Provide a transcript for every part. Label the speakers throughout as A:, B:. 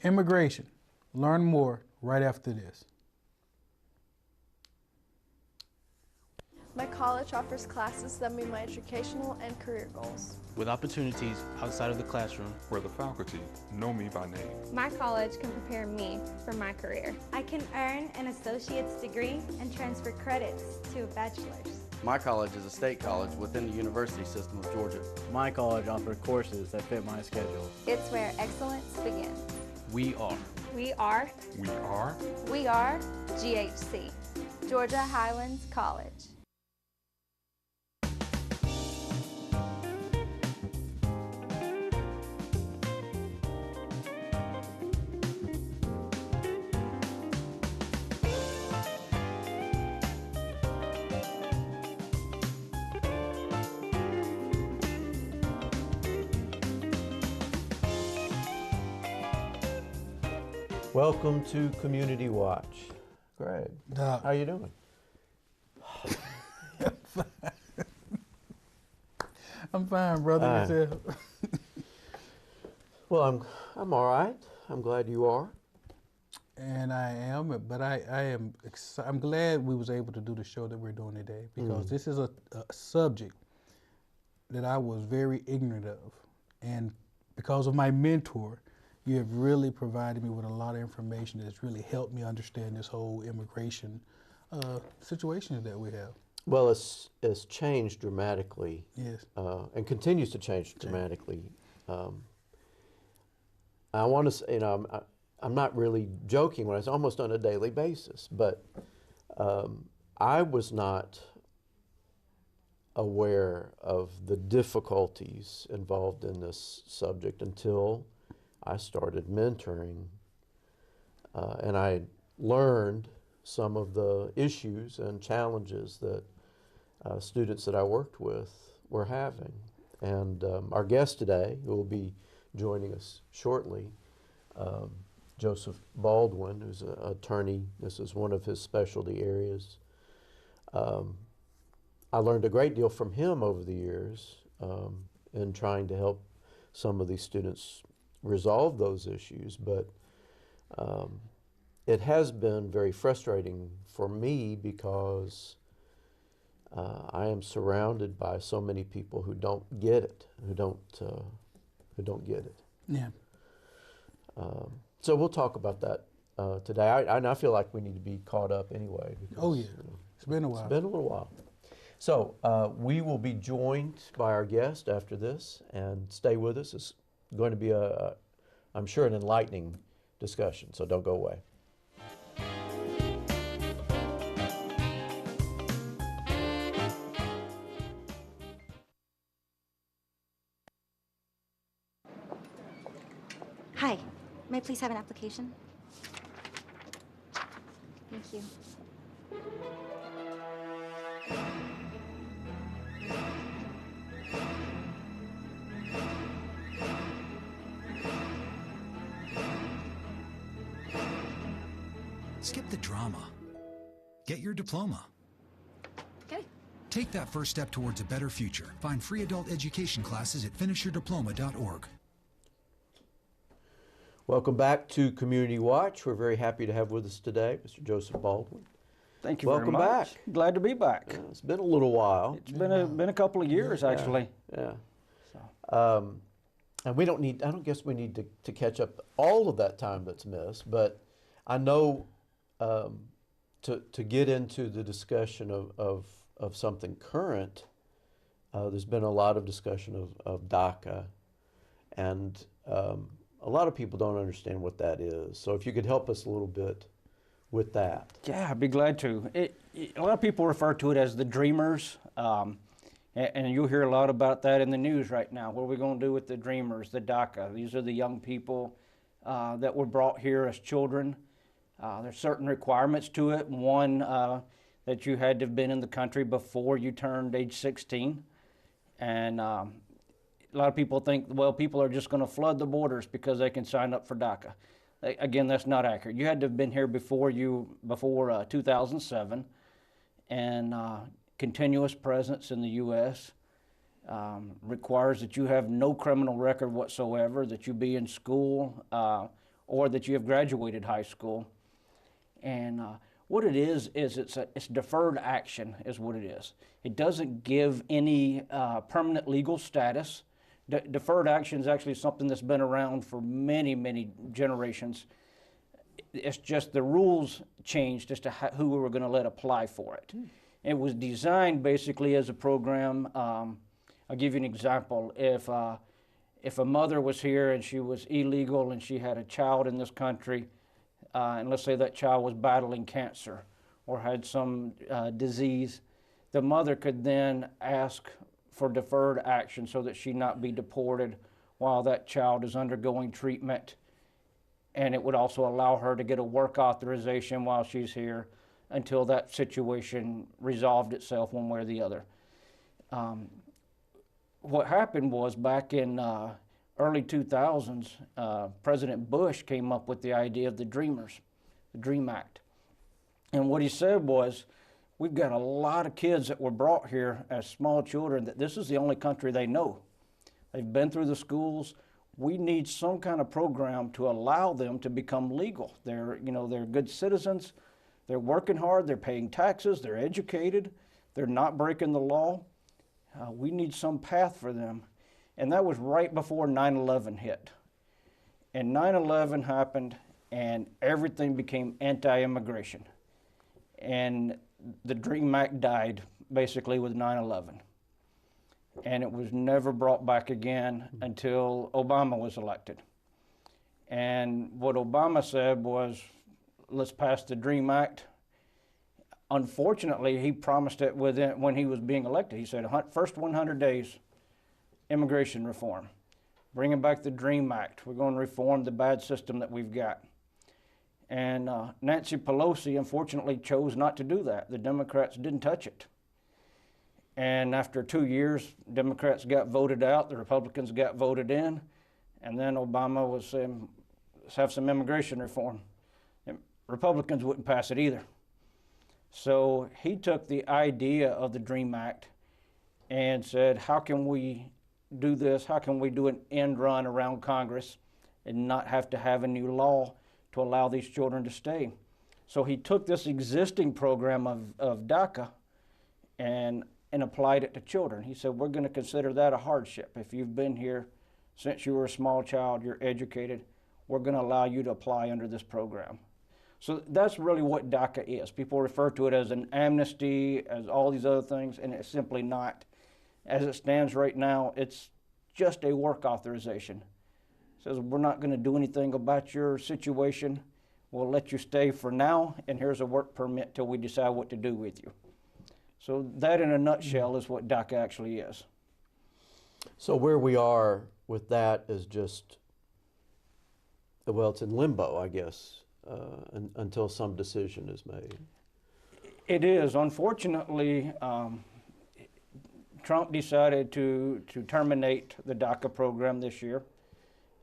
A: Immigration. Learn more right after this.
B: My college offers classes that meet my educational and career goals.
C: With opportunities outside of the classroom,
D: where the faculty know me by name.
E: My college can prepare me for my career.
F: I can earn an associate's degree and transfer credits to a bachelor's.
G: My college is a state college within the university system of Georgia.
H: My college offers courses that fit my schedule.
I: It's where excellence begins.
C: We are.
E: We are.
D: We are.
I: We are GHC, Georgia Highlands College.
J: Welcome to Community Watch. Greg, how you doing?
A: I'm fine, brother.
J: Well, I'm all right. I'm glad you are.
A: And I am, but I'm glad we was able to do the show that we're doing today, because this is a subject that I was very ignorant of, and because of my mentor, you have really provided me with a lot of information that's really helped me understand this whole immigration situation that we have.
J: Well, it's changed dramatically.
A: Yes.
J: And continues to change dramatically. I want to say, I'm not really joking when I say almost on a daily basis, but I was not aware of the difficulties involved in this subject until I started mentoring, and I learned some of the issues and challenges that students that I worked with were having. And our guest today, who will be joining us shortly, Joseph Baldwin, who's an attorney. This is one of his specialty areas. I learned a great deal from him over the years in trying to help some of these students resolve those issues, but it has been very frustrating for me because I am surrounded by so many people who don't get it, who don't get it.
A: Yeah.
J: So we'll talk about that today. I feel like we need to be caught up anyway. Because,
A: oh yeah, it's been a while.
J: It's been a little while. So we will be joined by our guest after this, and stay with us. It's going to be I'm sure, an enlightening discussion, so don't go away.
F: Hi, may I please have an application? Thank you.
K: Skip the drama. Get your diploma.
F: Okay.
K: Take that first step towards a better future. Find free adult education classes at finishyourdiploma.org.
J: Welcome back to Community Watch. We're very happy to have with us today Mr. Joseph Baldwin.
L: Thank you
J: Welcome
L: very much.
J: Back.
L: Glad to be back.
J: It's been a little while.
L: It's been a couple of years, actually.
J: Yeah.
L: So.
J: And I don't guess we need to catch up all of that time that's missed, but I know to get into the discussion of something current, there's been a lot of discussion of DACA, and a lot of people don't understand what that is. So if you could help us a little bit with that.
L: Yeah, I'd be glad to. A lot of people refer to it as the Dreamers, and you'll hear a lot about that in the news right now. What are we going to do with the Dreamers, the DACA? These are the young people that were brought here as children. There's certain requirements to it. One, that you had to have been in the country before you turned age 16. And a lot of people think, well, people are just going to flood the borders because they can sign up for DACA. Again, that's not accurate. You had to have been here before 2007, and continuous presence in the U.S. Requires that you have no criminal record whatsoever, that you be in school or that you have graduated high school. And what it is it's deferred action is what it is. It doesn't give any permanent legal status. Deferred action is actually something that's been around for many, many generations. It's just the rules changed as to who we were going to let apply for it. It was designed basically as a program. I'll give you an example. If a mother was here and she was illegal and she had a child in this country, and let's say that child was battling cancer or had some disease, the mother could then ask for deferred action so that she not be deported while that child is undergoing treatment. And it would also allow her to get a work authorization while she's here until that situation resolved itself one way or the other. What happened was back in early 2000s, President Bush came up with the idea of the Dreamers, the DREAM Act. And what he said was, we've got a lot of kids that were brought here as small children that this is the only country they know. They've been through the schools. We need some kind of program to allow them to become legal. They're good citizens. They're working hard. They're paying taxes. They're educated. They're not breaking the law. We need some path for them. And that was right before 9/11 hit. And 9/11 happened, and everything became anti-immigration. And the DREAM Act died basically with 9/11. And it was never brought back again until Obama was elected. And what Obama said was, let's pass the DREAM Act. Unfortunately, he promised it when he was being elected. He said, first 100 days, immigration reform. Bringing back the DREAM Act. We're going to reform the bad system that we've got. And Nancy Pelosi, unfortunately, chose not to do that. The Democrats didn't touch it. And after 2 years, Democrats got voted out, the Republicans got voted in, and then Obama was saying, let's have some immigration reform. And Republicans wouldn't pass it either. So he took the idea of the DREAM Act and said, how can we do this? How can we do an end run around Congress and not have to have a new law to allow these children to stay? So he took this existing program of DACA and applied it to children. He said, we're going to consider that a hardship. If you've been here since you were a small child, you're educated, we're going to allow you to apply under this program. So that's really what DACA is. People refer to it as an amnesty, as all these other things, and it's simply not. As it stands right now, it's just a work authorization. It says, we're not going to do anything about your situation. We'll let you stay for now, and here's a work permit till we decide what to do with you. So that in a nutshell is what DACA actually is.
J: So where we are with that is just, well, it's in limbo, I guess, until some decision is made.
L: It is. Unfortunately, Trump decided to terminate the DACA program this year.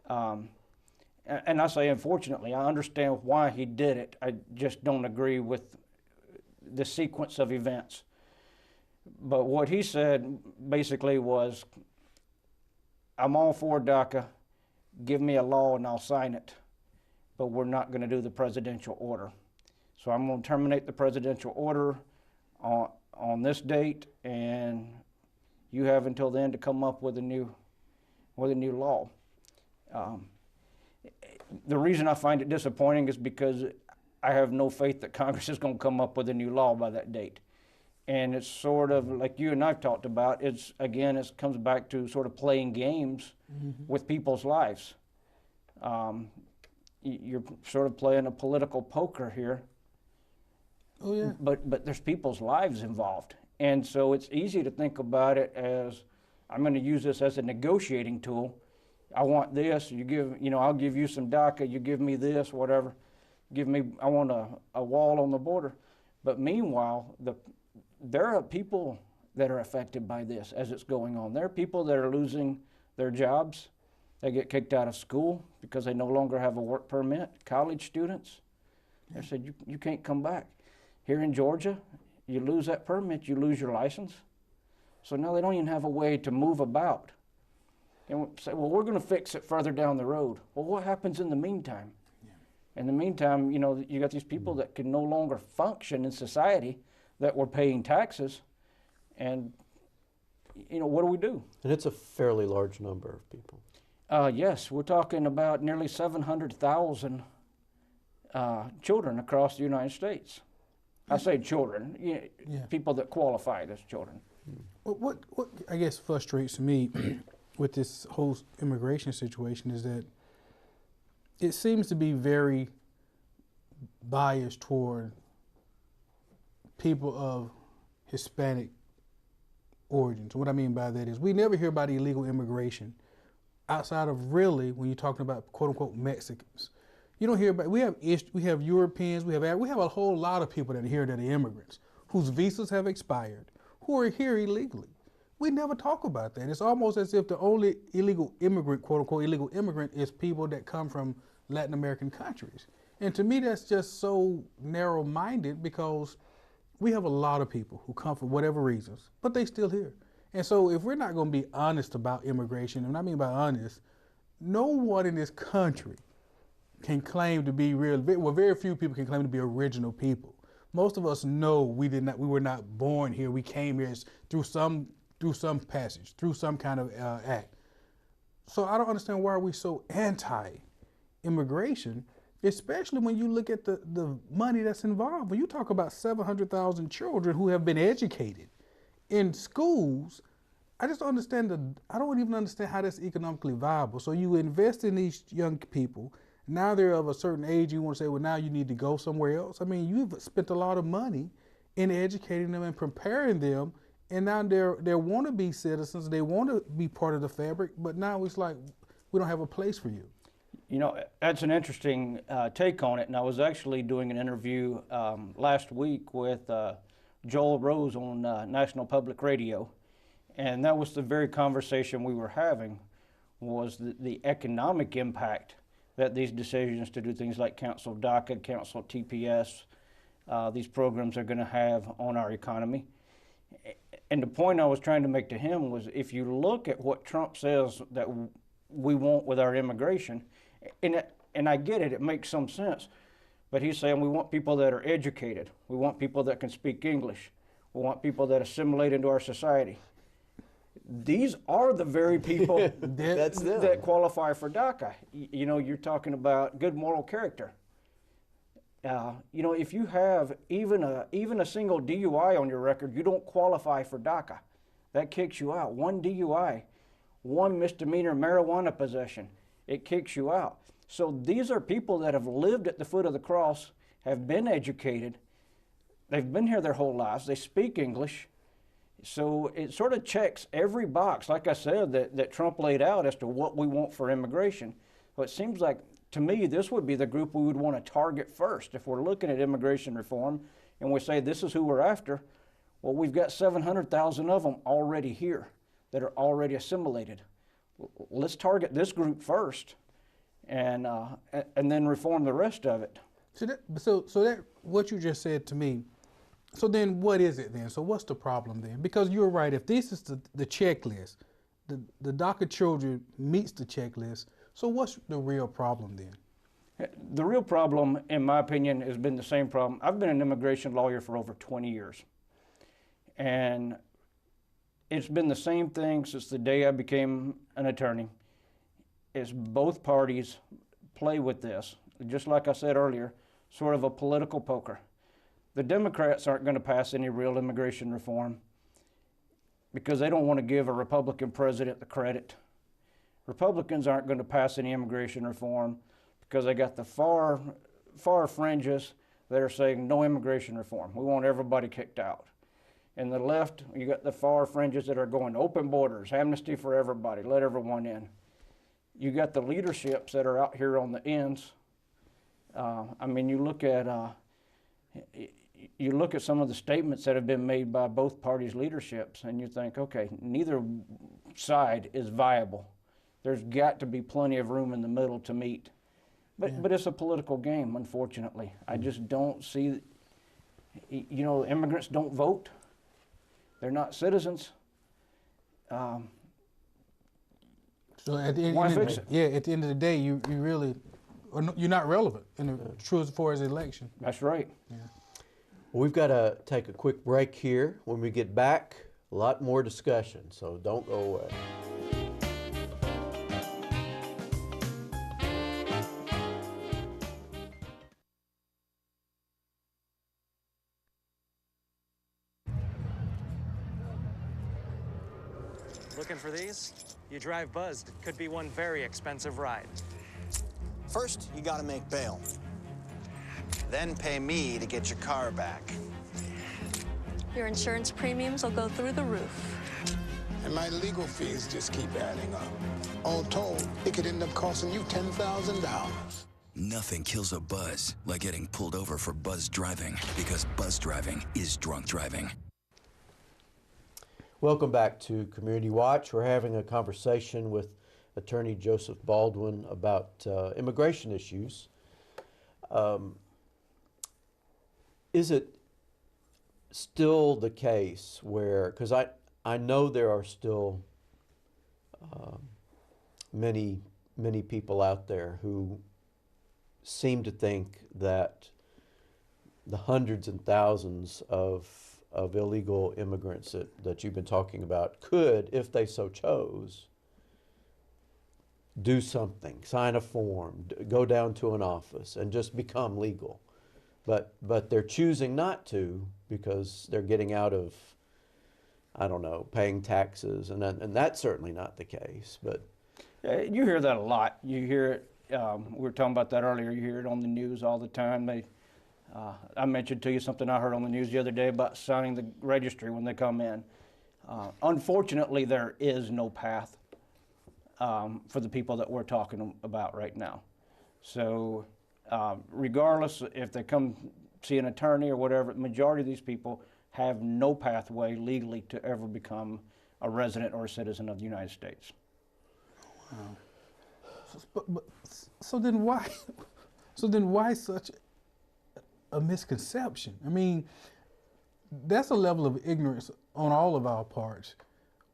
L: And I say unfortunately, I understand why he did it. I just don't agree with the sequence of events. But what he said basically was, I'm all for DACA, give me a law and I'll sign it, but we're not going to do the presidential order. So I'm going to terminate the presidential order on this date, and you have until then to come up with a new law. The reason I find it disappointing is because I have no faith that Congress is going to come up with a new law by that date. And it's sort of like you and I've talked about, it comes back to sort of playing games with people's lives. You're sort of playing a political poker here.
A: Oh, yeah.
L: But there's people's lives involved. And so it's easy to think about it as, I'm going to use this as a negotiating tool. I want this, I'll give you some DACA, you give me this, whatever. I want a wall on the border. But meanwhile, there are people that are affected by this as it's going on. There are people that are losing their jobs. They get kicked out of school because they no longer have a work permit. College students, they said, you can't come back. Here in Georgia, you lose that permit, you lose your license. So now they don't even have a way to move about. And we say, well, we're going to fix it further down the road. Well, what happens in the meantime? In the meantime, you know, you got these people that can no longer function in society that were paying taxes, and, you know, what do we do?
J: And it's a fairly large number of people.
L: Yes, we're talking about nearly 700,000 children across the United States. I say children, people that qualified as children.
A: What I guess frustrates me with this whole immigration situation is that it seems to be very biased toward people of Hispanic origins. What I mean by that is we never hear about illegal immigration outside of really when you're talking about quote unquote Mexicans. You don't hear about, we have Europeans, we have a whole lot of people that are here that are immigrants whose visas have expired, who are here illegally. We never talk about that. It's almost as if the only illegal immigrant, quote unquote illegal immigrant, is people that come from Latin American countries. And to me, that's just so narrow-minded because we have a lot of people who come for whatever reasons, but they still here. And so if we're not going to be honest about immigration, and I mean by honest, no one in this country can claim to be real, well, very few people can claim to be original people. Most of us know we were not born here. We came here through some passage, through some kind of act. So I don't understand why are we so anti-immigration, especially when you look at the money that's involved. When you talk about 700,000 children who have been educated in schools, I just don't understand I don't even understand how that's economically viable. So you invest in these young people. Now they're of a certain age, you want to say, well, now you need to go somewhere else. I mean, you've spent a lot of money in educating them and preparing them, and now they're wannabe citizens. They want to be part of the fabric, but now it's like, we don't have a place for you.
L: You know, that's an interesting take on it, and I was actually doing an interview last week with Joel Rose on National Public Radio, and that was the very conversation we were having, was the economic impact that these decisions to do things like cancel DACA, cancel TPS, these programs are going to have on our economy. And the point I was trying to make to him was, if you look at what Trump says that we want with our immigration, and I get it, it makes some sense, but he's saying we want people that are educated, we want people that can speak English, we want people that assimilate into our society. These are the very people that qualify for DACA. You know, you're talking about good moral character. You know, if you have even a single DUI on your record, you don't qualify for DACA. That kicks you out. One DUI, one misdemeanor marijuana possession, it kicks you out. So these are people that have lived at the foot of the cross, have been educated, they've been here their whole lives, they speak English. So it sort of checks every box, like I said, that Trump laid out as to what we want for immigration. So it seems like, to me, this would be the group we would want to target first. If we're looking at immigration reform and we say this is who we're after, well, we've got 700,000 of them already here that are already assimilated. Let's target this group first and then reform the rest of it.
A: So that what you just said to me, so then what is it then? So what's the problem then? Because you're right, if this is the checklist, the DACA children meets the checklist, so what's the real problem then?
L: The real problem, in my opinion, has been the same problem. I've been an immigration lawyer for over 20 years. And it's been the same thing since the day I became an attorney. Is both parties play with this, just like I said earlier, sort of a political poker. The Democrats aren't going to pass any real immigration reform because they don't want to give a Republican president the credit. Republicans aren't going to pass any immigration reform because they got the far fringes that are saying no immigration reform. We want everybody kicked out. And the left, you got the far fringes that are going open borders, amnesty for everybody, let everyone in. You got the leaderships that are out here on the ends. I mean, you look at some of the statements that have been made by both parties' leaderships, and you think, okay, neither side is viable. There's got to be plenty of room in the middle to meet. But it's a political game, unfortunately. I just don't see, you know, immigrants don't vote. They're not citizens.
A: So at the end, at the end of the day, you really, you're not relevant in the true as far as the election.
L: That's right.
A: Yeah.
J: Well, we've got to take a quick break here. When we get back, a lot more discussion, so don't go away.
M: Looking for these? You drive buzzed. It could be one very expensive ride.
N: First, you gotta make bail. Then pay me to get your car back.
I: Your insurance premiums will go through the roof.
O: And my legal fees just keep adding up. All told, it could end up costing you $10,000.
K: Nothing kills a buzz like getting pulled over for buzz driving, because buzz driving is drunk driving.
J: Welcome back to Community Watch. We're having a conversation with Attorney Joseph Baldwin about immigration issues. Is it still the case where, because I know there are still many people out there who seem to think that the hundreds and thousands of illegal immigrants that you've been talking about could, if they so chose, do something, sign a form, go down to an office and just become legal. But they're choosing not to because they're getting out of, I don't know, paying taxes, and that's certainly not the case. But
L: you hear that a lot. You hear it, we were talking about that earlier, you hear it on the news all the time. I mentioned to you something I heard on the news the other day about signing the registry when they come in. Unfortunately, there is no path for the people that we're talking about right now. So regardless if they come see an attorney or whatever, the majority of these people have no pathway legally to ever become a resident or a citizen of the United States.
A: So then why such a misconception? I mean, that's a level of ignorance on all of our parts.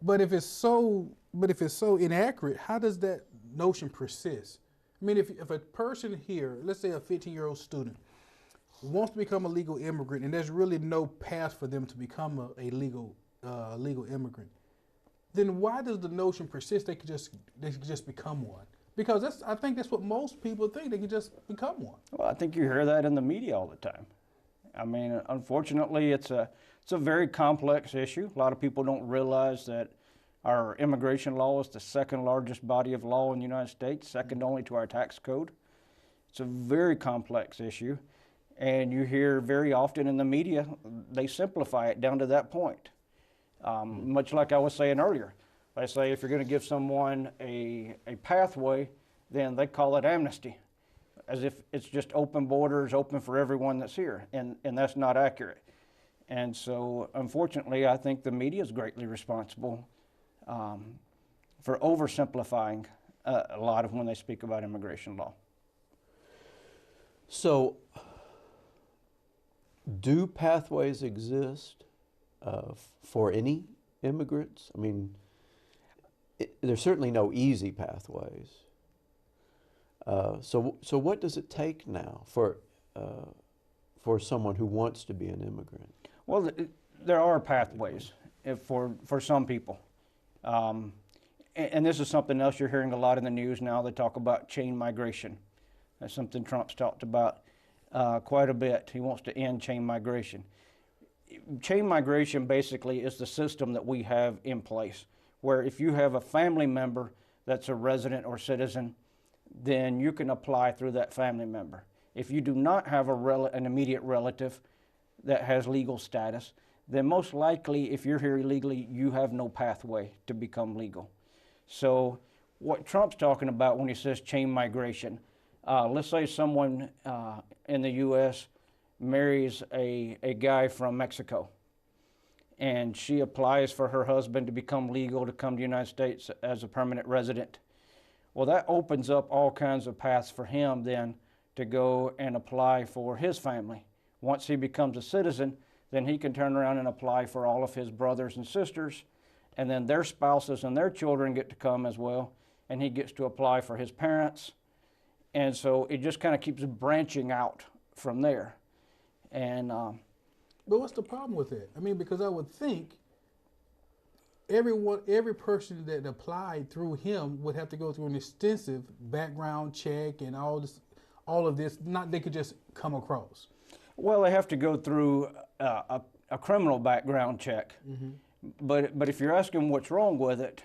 A: But if it's so inaccurate, how does that notion persist? I mean, if a person here, let's say a 15-year-old student, wants to become a legal immigrant, and there's really no path for them to become a legal immigrant, then why does the notion persist they could just become one? Because I think that's what most people think, they can just become one.
L: Well, I think you hear that in the media all the time. I mean, unfortunately, it's a very complex issue. A lot of people don't realize that our immigration law is the second largest body of law in the United States, second only to our tax code. It's a very complex issue. And you hear very often in the media, they simplify it down to that point. Much like I was saying earlier. They say if you're going to give someone a pathway, then they call it amnesty, as if it's just open borders, open for everyone that's here, and that's not accurate. And so, unfortunately, I think the media is greatly responsible for oversimplifying a lot of when they speak about immigration law.
J: So, do pathways exist for any immigrants? I mean, there's certainly no easy pathways. So what does it take now for someone who wants to be an immigrant?
L: Well, there are pathways for some people. And this is something else you're hearing a lot in the news now. They talk about chain migration. That's something Trump's talked about quite a bit. He wants to end chain migration. Chain migration basically is the system that we have in place, where if you have a family member that's a resident or citizen, then you can apply through that family member. If you do not have an immediate relative that has legal status, then most likely if you're here illegally, you have no pathway to become legal. So what Trump's talking about when he says chain migration, let's say someone in the U.S. marries a guy from Mexico, and she applies for her husband to become legal to come to the United States as a permanent resident. Well, that opens up all kinds of paths for him then to go and apply for his family. Once he becomes a citizen, then he can turn around and apply for all of his brothers and sisters, and then their spouses and their children get to come as well, and he gets to apply for his parents, And so it just kind of keeps branching out from there. And
A: but what's the problem with it? I mean, because I would think every person that applied through him would have to go through an extensive background check and all of this. Not they could just come across.
L: Well, they have to go through a criminal background check.
A: Mm-hmm.
L: But if you're asking what's wrong with it,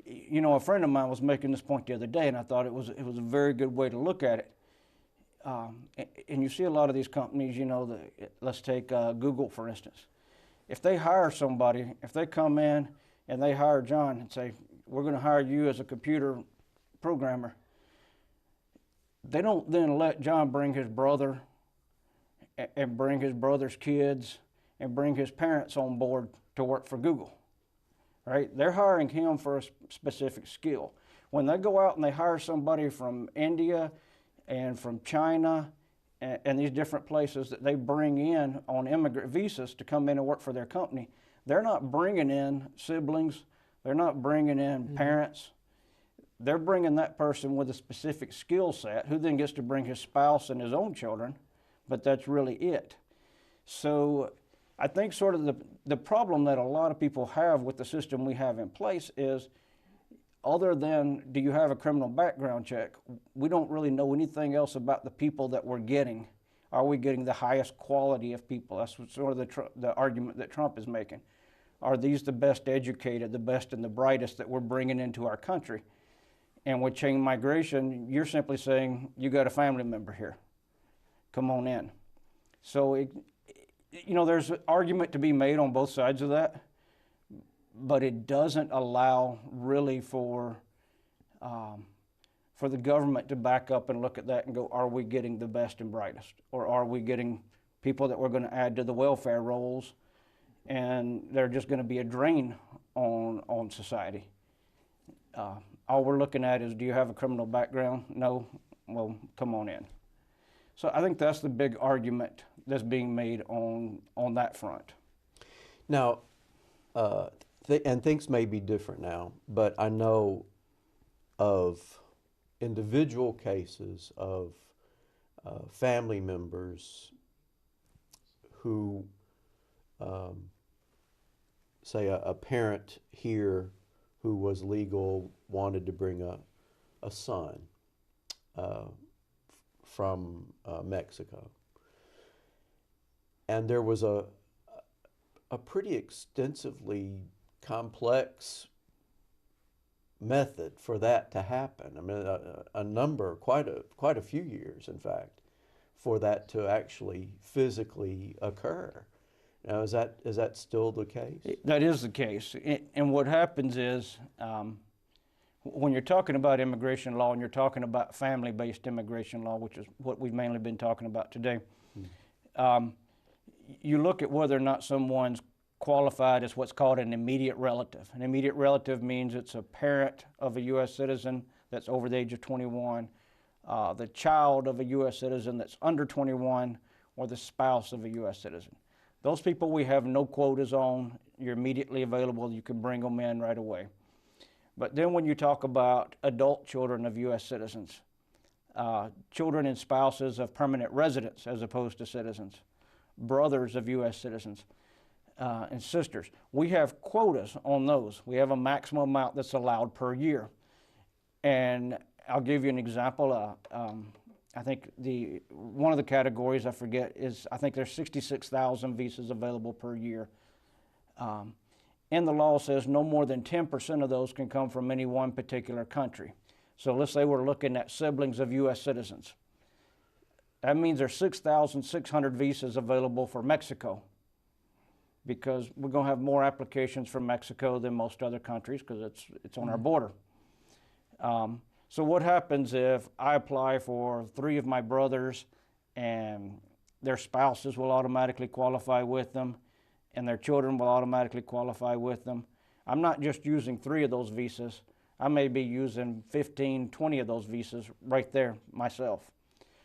L: you know, a friend of mine was making this point the other day, and I thought it was a very good way to look at it. And you see a lot of these companies, you know, let's take Google for instance. If they hire somebody, if they come in and they hire John and say, we're going to hire you as a computer programmer, they don't then let John bring his brother and bring his brother's kids and bring his parents on board to work for Google, right? They're hiring him for a specific skill. When they go out and they hire somebody from India and from China and these different places that they bring in on immigrant visas to come in and work for their company, they're not bringing in siblings, they're not bringing in parents. They're bringing that person with a specific skill set who then gets to bring his spouse and his own children, but that's really it. So I think sort of the problem that a lot of people have with the system we have in place is, other than do you have a criminal background check, we don't really know anything else about the people that we're getting. Are we getting the highest quality of people? That's sort of the argument that Trump is making. Are these the best educated, the best and the brightest that we're bringing into our country? And with chain migration, you're simply saying, you got a family member here. Come on in. So, you know, there's an argument to be made on both sides of that, but it doesn't allow really for the government to back up and look at that and go, are we getting the best and brightest? Or are we getting people that we're going to add to the welfare rolls and they're just going to be a drain on society? All we're looking at is, do you have a criminal background? No? Well, come on in. So I think that's the big argument that's being made on that front.
J: Now, and things may be different now, but I know of individual cases of family members who, say a parent here who was legal wanted to bring a son from Mexico. And there was a pretty extensively complex method for that to happen. I mean, a number, quite a few years, in fact, for that to actually physically occur. Now, is that still the case?
L: That is the case. And what happens is, when you're talking about immigration law and you're talking about family-based immigration law, which is what we've mainly been talking about today, you look at whether or not someone's qualified as what's called an immediate relative. An immediate relative means it's a parent of a U.S. citizen that's over the age of 21, the child of a U.S. citizen that's under 21, or the spouse of a U.S. citizen. Those people we have no quotas on. You're immediately available. You can bring them in right away. But then when you talk about adult children of U.S. citizens, children and spouses of permanent residents as opposed to citizens, brothers of U.S. citizens, and sisters, we have quotas on those. We have a maximum amount that's allowed per year. And I'll give you an example. I think one of the categories, I forget, is I think there's 66,000 visas available per year. And the law says no more than 10% of those can come from any one particular country. So let's say we're looking at siblings of U.S. citizens. That means there's 6,600 visas available for Mexico, because we're going to have more applications from Mexico than most other countries because it's on our border. So what happens if I apply for 3 of my brothers and their spouses will automatically qualify with them and their children will automatically qualify with them? I'm not just using 3 of those visas. I may be using 15, 20 of those visas right there myself.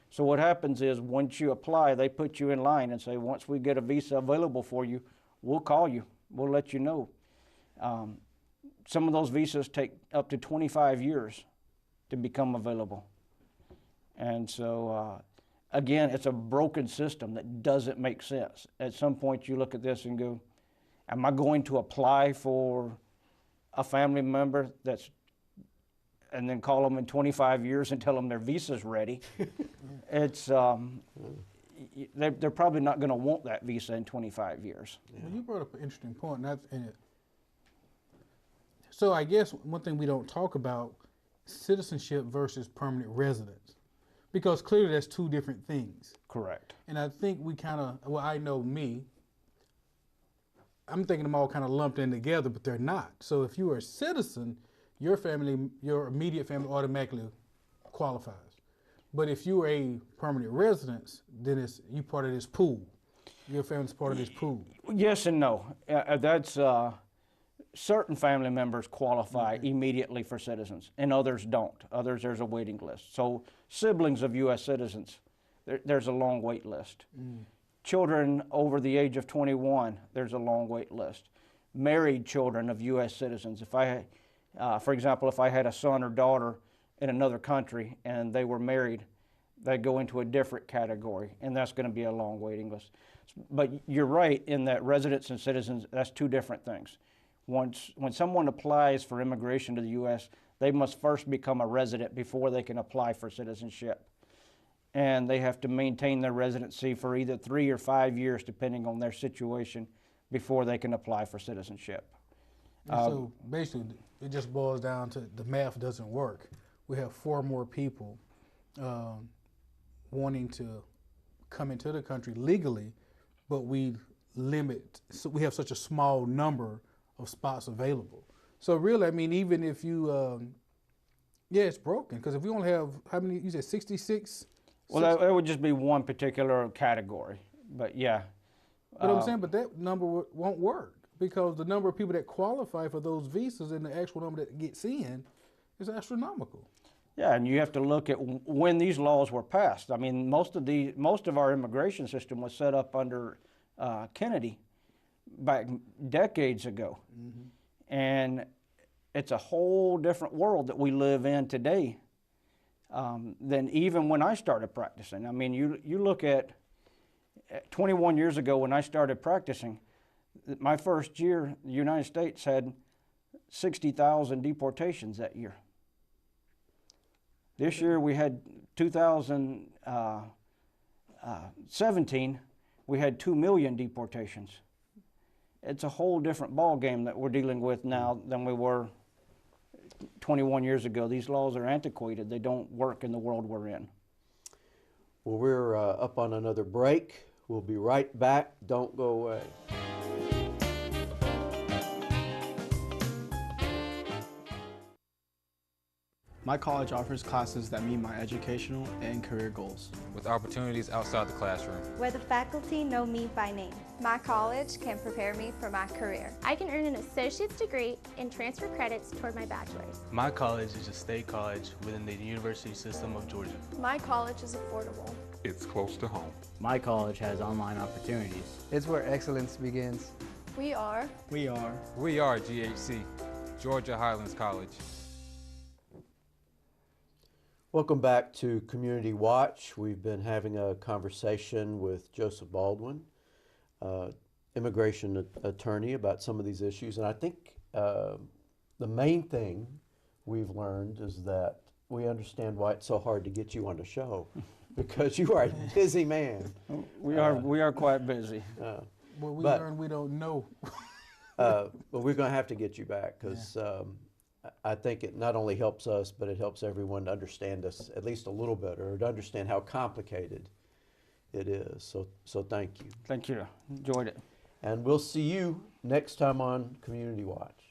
L: So what happens is once you apply, they put you in line and say, once we get a visa available for you, we'll call you. We'll let you know. Some of those visas take up to 25 years to become available. And so, again, it's a broken system that doesn't make sense. At some point, you look at this and go, am I going to apply for a family member and then call them in 25 years and tell them their visa's ready? It's, they're probably not going to want that visa in 25 years.
A: Well, you brought up an interesting point. So I guess one thing we don't talk about, citizenship versus permanent residence, because clearly that's two different things.
L: Correct.
A: And I think we kind of, well, I know me, I'm thinking them all kind of lumped in together, but they're not. So if you are a citizen, your immediate family automatically qualifies. But if you are a permanent resident, then you part of this pool. Your family's part of this pool.
L: Yes and no. That's certain family members qualify immediately for citizens, and others don't. Others, there's a waiting list. So siblings of U.S. citizens, there's a long wait list. Children over the age of 21, there's a long wait list. Married children of U.S. citizens. If for example, if I had a son or daughter in another country and they were married, they go into a different category, and that's going to be a long waiting list. But you're right in that residents and citizens, that's two different things. When someone applies for immigration to the U.S., they must first become a resident before they can apply for citizenship. And they have to maintain their residency for either 3 or 5 years, depending on their situation, before they can apply for citizenship.
A: So basically, it just boils down to the math doesn't work. We have 4 more people wanting to come into the country legally, but we have such a small number of spots available. So really, I mean, even if you, it's broken, because if we only have, how many, you said 66?
L: Well, that would just be one particular category, but yeah.
A: But I'm saying, but that number won't work, because the number of people that qualify for those visas and the actual number that gets in is astronomical.
L: Yeah, and you have to look at when these laws were passed. I mean, most of our immigration system was set up under Kennedy back decades ago. And it's a whole different world that we live in today than even when I started practicing. I mean, you look at 21 years ago when I started practicing, my first year, the United States had 60,000 deportations that year. This year we had 2017, we had 2 million deportations. It's a whole different ball game that we're dealing with now than we were 21 years ago. These laws are antiquated. They don't work in the world we're in.
J: Well, we're up on another break. We'll be right back. Don't go away.
H: My college offers classes that meet my educational and career goals,
D: with opportunities outside the classroom,
F: where the faculty know me by name.
I: My college can prepare me for my career.
E: I can earn an associate's degree and transfer credits toward my bachelor's.
C: My college is a state college within the university system of Georgia.
B: My college is affordable.
D: It's close to home.
H: My college has online opportunities.
P: It's where excellence begins.
B: We are
D: GHC, Georgia Highlands College.
J: Welcome back to Community Watch. We've been having a conversation with Joseph Baldwin, immigration attorney, about some of these issues. And I think the main thing we've learned is that we understand why it's so hard to get you on the show, because you are a busy man.
L: We are quite busy.
A: Well, we learned we don't know.
J: But we're going to have to get you back, because I think it not only helps us, but it helps everyone to understand us at least a little bit, or to understand how complicated it is. So thank you.
L: Thank you. Enjoyed it.
J: And we'll see you next time on Community Watch.